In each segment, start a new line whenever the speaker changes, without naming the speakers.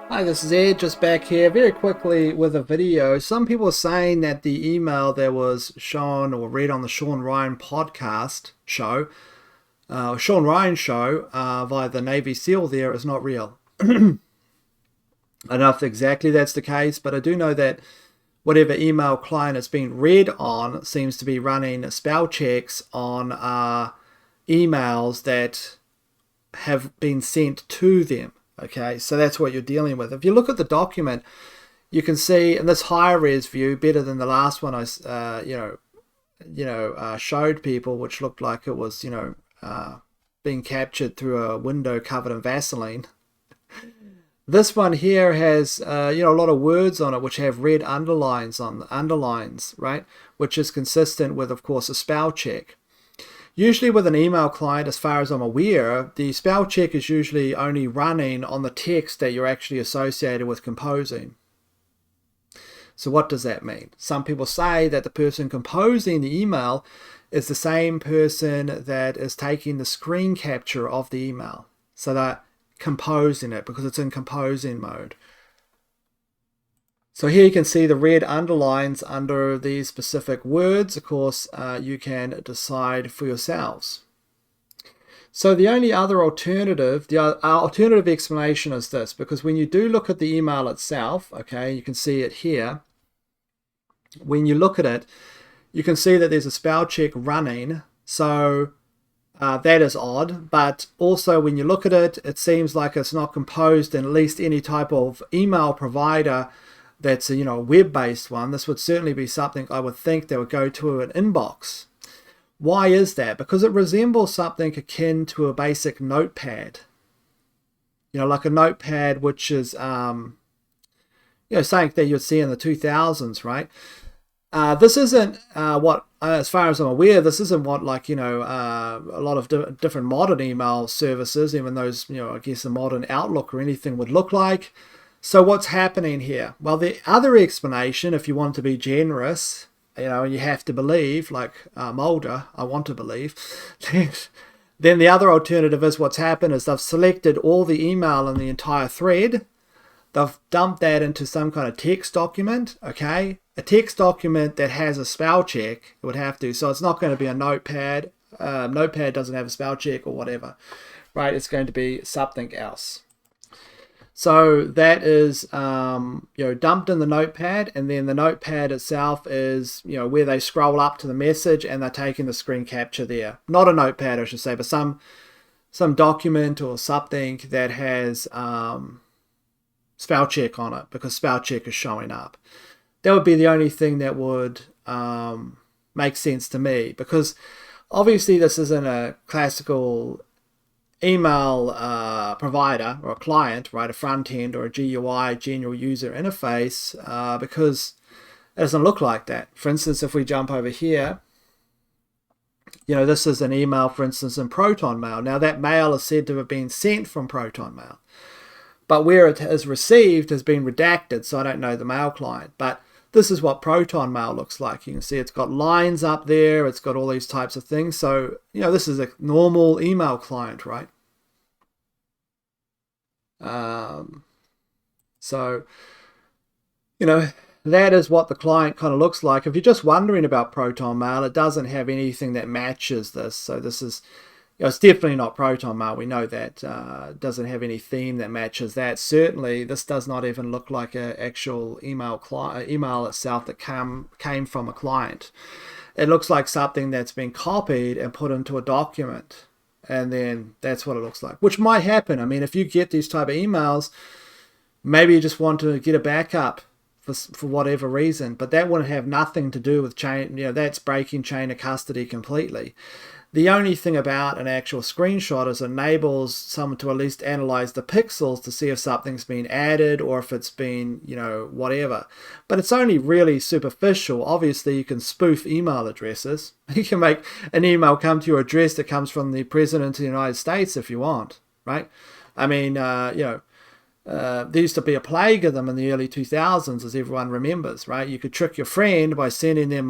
Hi, this is Ed, just back here very quickly with a video. Some people are saying that the email that was shown or read on the Shawn Ryan podcast show, Shawn Ryan show via the Navy SEAL there is not real. I don't know if exactly that's the case, but I do know that whatever email client it's being read on seems to be running spell checks on emails that have been sent to them. Okay, so that's what you're dealing with. If you look at the document, you can see in this high res view, better than the last one I, showed people, which looked like it was, being captured through a window covered in Vaseline. This one here has, a lot of words on it which have red underlines, right? Which is consistent with, of course, a spell check. Usually with an email client, as far as I'm aware, the spell check is usually only running on the text that you're actually associated with composing. So what does that mean? Some people say that the person composing the email is the same person that is taking the screen capture of the email. So they're composing it because it's in composing mode. So here you can see the red underlines under these specific words. Of course, you can decide for yourselves. So the only other alternative, the alternative explanation is this, because when you do look at the email itself, okay, you can see it here. When you look at it, you can see that there's a spell check running. So that is odd, but also when you look at it, it seems like it's not composed in at least any type of email provider that's a web-based one. This would certainly be something I would think that would go to an inbox. Why is that? Because it resembles something akin to a basic notepad. Like a notepad, which is something that you'd see in the 2000s, right? This isn't what, as far as I'm aware, this isn't what a lot of different modern email services, even those, I guess a modern Outlook or anything would look like. So what's happening here? Well, the other explanation, if you want to be generous, and you have to believe, like Mulder, I want to believe, then the other alternative is what's happened is they've selected all the email in the entire thread. They've dumped that into some kind of text document, okay? A text document that has a spell check, it would have to. So it's not going to be a notepad. Notepad doesn't have a spell check or whatever, right? It's going to be something else. So that is, dumped in the notepad, and then the notepad itself is, where they scroll up to the message and they're taking the screen capture there. Not a notepad, I should say, but some document or something that has spell check on it, because spell check is showing up. That would be the only thing that would make sense to me, because obviously this isn't a classical email provider or a client, right? A front end or a GUI, general user interface, because it doesn't look like that. For instance, if we jump over here, this is an email, for instance, in Proton Mail. Now that mail is said to have been sent from Proton Mail, but where it is received has been redacted, so I don't know the mail client. But this is what Proton Mail looks like. You can see it's got lines up there. It's got all these types of things. So, this is a normal email client, right? So, that is what the client kind of looks like. If you're just wondering about Proton Mail, it doesn't have anything that matches this. So this is, it's definitely not Proton Mail. We know that. It doesn't have any theme that matches that. Certainly, this does not even look like an actual email itself that came from a client. It looks like something that's been copied and put into a document. And then that's what it looks like, which might happen. I mean, if you get these type of emails, maybe you just want to get a backup for whatever reason, but that wouldn't have nothing to do with chain. That's breaking chain of custody completely. The only thing about an actual screenshot is it enables someone to at least analyze the pixels to see if something's been added or if it's been, whatever. But it's only really superficial. Obviously, you can spoof email addresses. You can make an email come to your address that comes from the President of the United States if you want, right? I mean, there used to be a plague of them in the early 2000s, as everyone remembers, right? You could trick your friend by sending them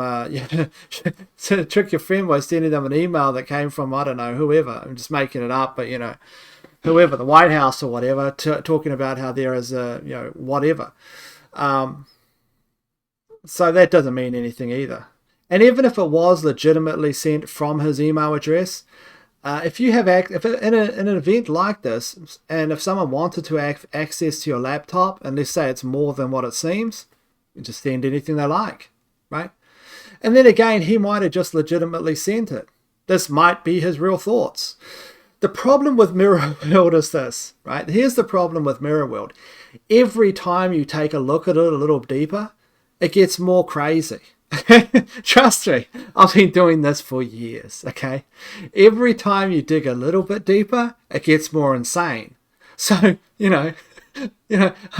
trick your friend by sending them an email that came from, I don't know, whoever. I'm just making it up, but whoever, the White House or whatever, talking about how there is a, whatever. So that doesn't mean anything either. And even if it was legitimately sent from his email address, if you have if in an event like this, and if someone wanted to have access to your laptop, and let's say it's more than what it seems, you just send anything they like, right? And then again, he might have just legitimately sent it. This might be his real thoughts. The problem with Mirror World is this, right? Here's the problem with Mirror World. Every time you take a look at it a little deeper, it gets more crazy. Trust me, I've been doing this for years, okay? Every time you dig a little bit deeper, it gets more insane. So, I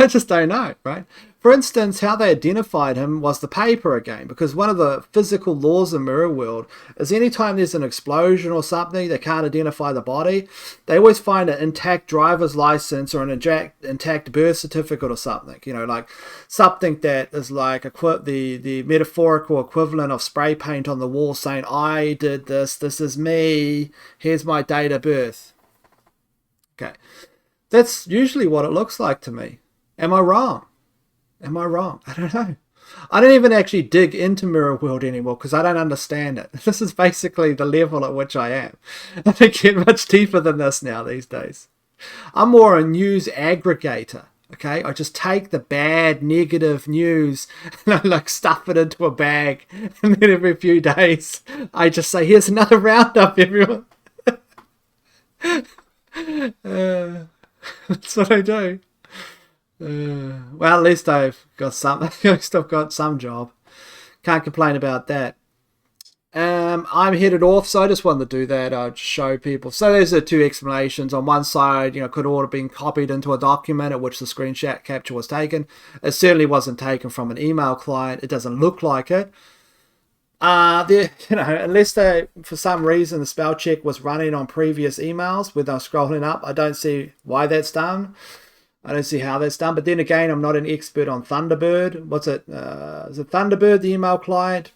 just don't know, right? For instance, how they identified him was the paper again, because one of the physical laws in Mirror World is anytime there's an explosion or something, they can't identify the body, they always find an intact driver's license or an intact birth certificate or something, like something that is like the metaphorical equivalent of spray paint on the wall saying, I did this, this is me, here's my date of birth. Okay, that's usually what it looks like to me. Am I wrong? I don't know. I don't even actually dig into Mirror World anymore because I don't understand it. This is basically the level at which I am. I don't get much deeper than this now these days. I'm more a news aggregator, okay? I just take the bad, negative news and I stuff it into a bag. And then every few days, I just say, here's another roundup, everyone. That's what I do. Well, at least I've got some. At least I've got some job. Can't complain about that. I'm headed off, so I just wanted to do that. I'll just show people. So there's the two explanations. On one side, could all have been copied into a document at which the screenshot capture was taken. It certainly wasn't taken from an email client. It doesn't look like it. Unless for some reason the spell check was running on previous emails when they're scrolling up, I don't see why that's done. I don't see how that's done. But then again, I'm not an expert on Thunderbird. What's it? Is it Thunderbird, the email client?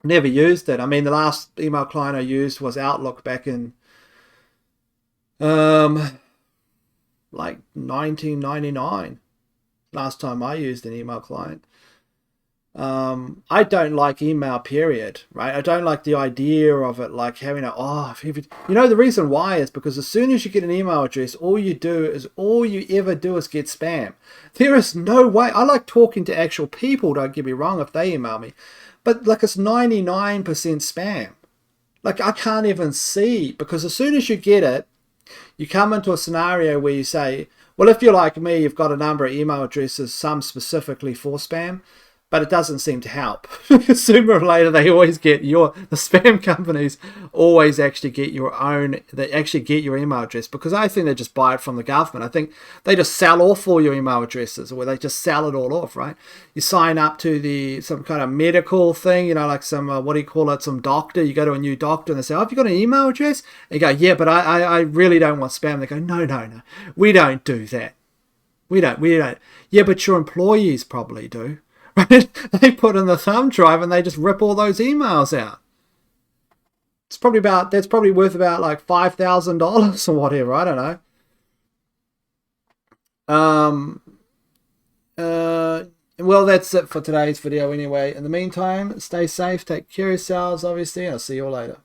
Never used it. I mean, the last email client I used was Outlook back in like 1999. Last time I used an email client. I don't like email, period, right? I don't like the idea of it like having the reason why is because as soon as you get an email address, all you ever do is get spam. There is no way. I like talking to actual people, don't get me wrong, if they email me, but it's 99% spam. I can't even see, because as soon as you get it, you come into a scenario where you say, well, if you're like me, you've got a number of email addresses, some specifically for spam. But it doesn't seem to help. Sooner or later, they always get the spam companies always actually get your email address, because I think they just buy it from the government. I think they just sell off all your email addresses, or they just sell it all off, right? You sign up to some kind of medical thing, like some, some doctor. You go to a new doctor and they say, oh, have you got an email address? And you go, yeah, but I really don't want spam. They go, no, we don't do that. We don't. Yeah, but your employees probably do. Right? They put in the thumb drive and they just rip all those emails out. That's probably worth about like $5,000 or whatever. I don't know. Well, that's it for today's video anyway. In the meantime, stay safe, take care of yourselves, obviously. I'll see you all later.